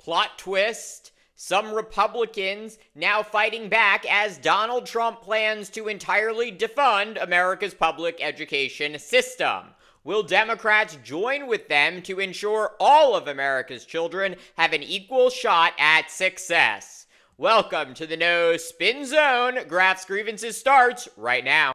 Plot twist, some Republicans now fighting back as Donald Trump plans to entirely defund America's public education system. Will Democrats join with them to ensure all of America's children have an equal shot at success? Welcome to the No Spin Zone. Graphs Grievances starts right now.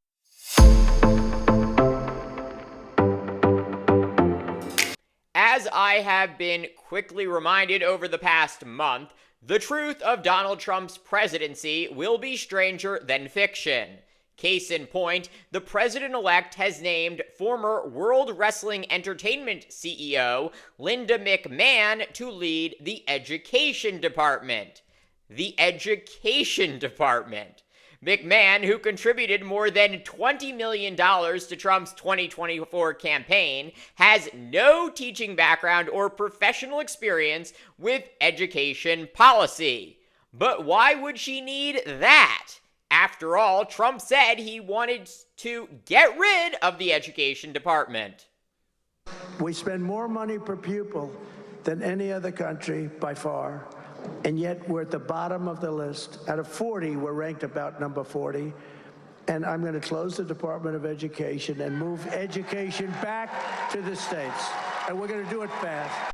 As I have been quickly reminded over the past month, the truth of Donald Trump's presidency will be stranger than fiction. Case in point, the president-elect has named former World Wrestling Entertainment CEO Linda McMahon to lead the Education Department. The Education Department. McMahon, who contributed more than $20 million to Trump's 2024 campaign, has no teaching background or professional experience with education policy. But why would she need that? After all, Trump said he wanted to get rid of the Education Department. We spend more money per pupil than any other country by far. And yet we're at the bottom of the list. Out of 40, we're ranked about number 40. And I'm going to close the Department of Education and move education back to the states. And we're going to do it fast.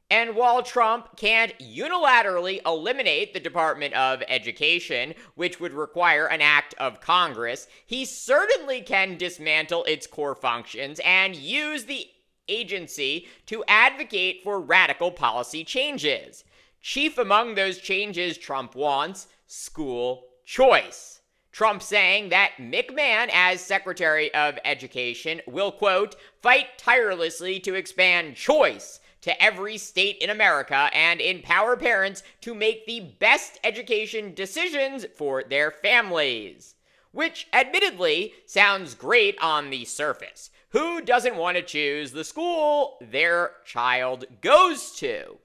And while Trump can't unilaterally eliminate the Department of Education, which would require an act of Congress, he certainly can dismantle its core functions and use the agency to advocate for radical policy changes. Chief among those changes Trump wants, school choice. Trump saying that McMahon, as Secretary of Education, will, quote, fight tirelessly to expand choice to every state in America and empower parents to make the best education decisions for their families. Which, admittedly, sounds great on the surface. Who doesn't want to choose the school their child goes to?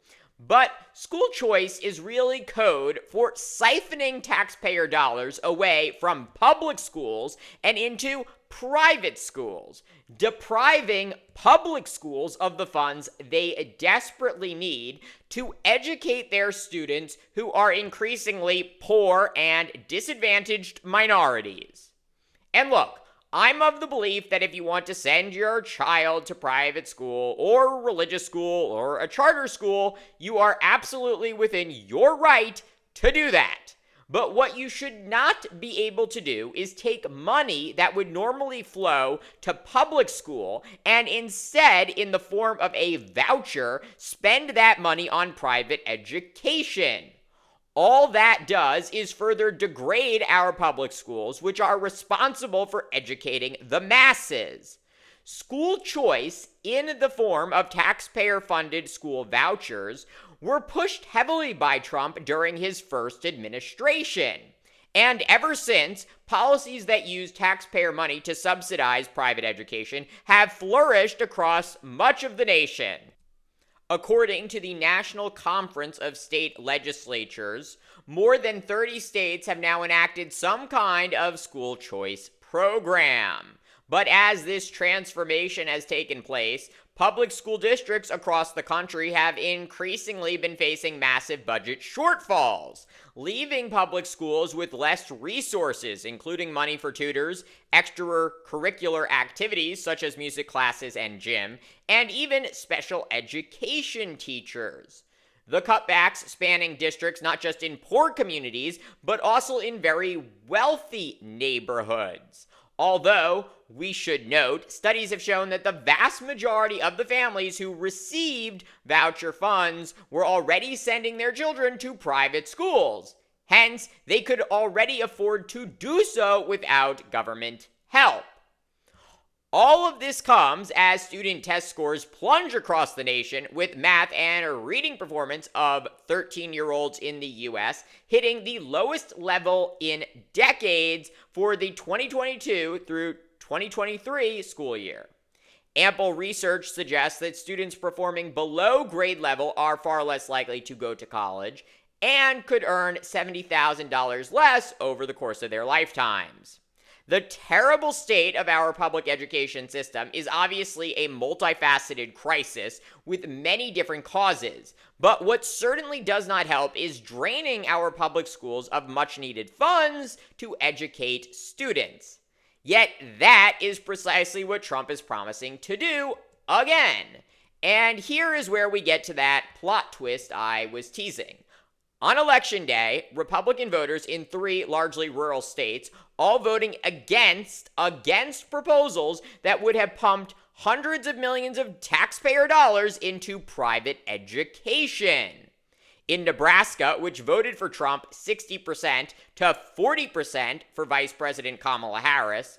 But school choice is really code for siphoning taxpayer dollars away from public schools and into private schools, depriving public schools of the funds they desperately need to educate their students who are increasingly poor and disadvantaged minorities. And look, I'm of the belief that if you want to send your child to private school or religious school or a charter school, you are absolutely within your right to do that. But what you should not be able to do is take money that would normally flow to public school and instead, in the form of a voucher, spend that money on private education. All that does is further degrade our public schools, which are responsible for educating the masses. School choice, in the form of taxpayer-funded school vouchers, were pushed heavily by Trump during his first administration. And ever since, policies that use taxpayer money to subsidize private education have flourished across much of the nation. According to the National Conference of State Legislatures, more than 30 states have now enacted some kind of school choice program. But as this transformation has taken place, public school districts across the country have increasingly been facing massive budget shortfalls, leaving public schools with less resources, including money for tutors, extracurricular activities such as music classes and gym, and even special education teachers. The cutbacks spanning districts not just in poor communities, but also in very wealthy neighborhoods. Although, we should note, studies have shown that the vast majority of the families who received voucher funds were already sending their children to private schools. Hence, they could already afford to do so without government help. All of this comes as student test scores plunge across the nation, with math and reading performance of 13-year-olds in the U.S. hitting the lowest level in decades for the 2022 through 2023 school year. Ample research suggests that students performing below grade level are far less likely to go to college and could earn $70,000 less over the course of their lifetimes. The terrible state of our public education system is obviously a multifaceted crisis with many different causes, but what certainly does not help is draining our public schools of much needed funds to educate students. Yet that is precisely what Trump is promising to do again. And here is where we get to that plot twist I was teasing. On election day, Republican voters in 3 largely rural states all voting against proposals that would have pumped hundreds of millions of taxpayer dollars into private education. In Nebraska, which voted for Trump 60% to 40% for Vice President Kamala Harris,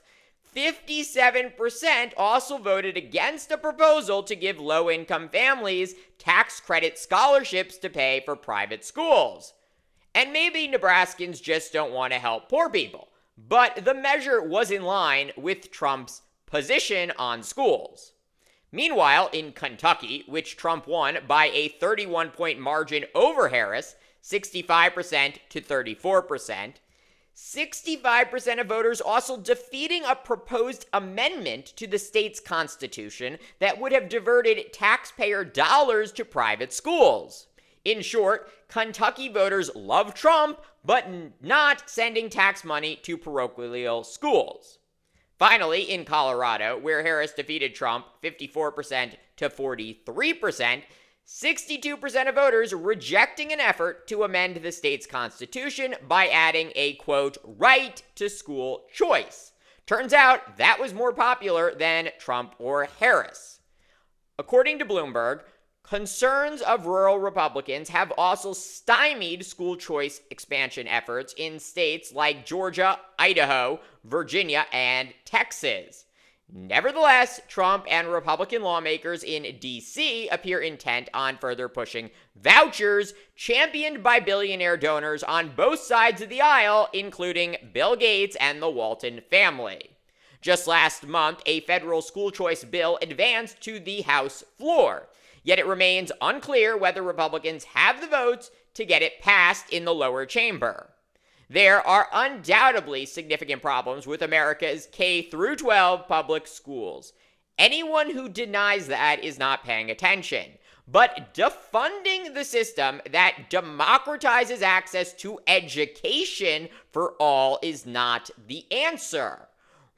57% also voted against a proposal to give low-income families tax credit scholarships to pay for private schools. And maybe Nebraskans just don't want to help poor people, but the measure was in line with Trump's position on schools. Meanwhile, in Kentucky, which Trump won by a 31-point margin over Harris, 65% to 34%, 65% of voters also defeating a proposed amendment to the state's constitution that would have diverted taxpayer dollars to private schools. In short, Kentucky voters love Trump, but not sending tax money to parochial schools. Finally, in Colorado, where Harris defeated Trump 54% to 43%, 62% of voters rejecting an effort to amend the state's constitution by adding a, quote, right to school choice. Turns out that was more popular than Trump or Harris. According to Bloomberg, concerns of rural Republicans have also stymied school choice expansion efforts in states like Georgia, Idaho, Virginia, and Texas. Nevertheless, Trump and Republican lawmakers in D.C. appear intent on further pushing vouchers championed by billionaire donors on both sides of the aisle, including Bill Gates and the Walton family. Just last month, a federal school choice bill advanced to the House floor, yet it remains unclear whether Republicans have the votes to get it passed in the lower chamber. There are undoubtedly significant problems with America's K-12 public schools. Anyone who denies that is not paying attention. But defunding the system that democratizes access to education for all is not the answer.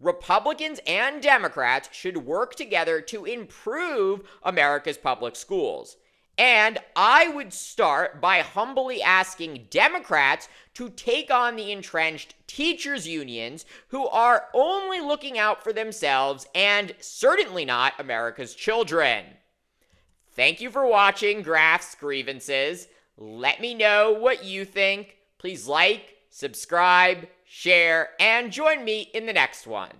Republicans and Democrats should work together to improve America's public schools. And I would start by humbly asking Democrats to take on the entrenched teachers' unions who are only looking out for themselves and certainly not America's children. Thank you for watching Graph's Grievances. Let me know what you think. Please like, subscribe, share, and join me in the next one.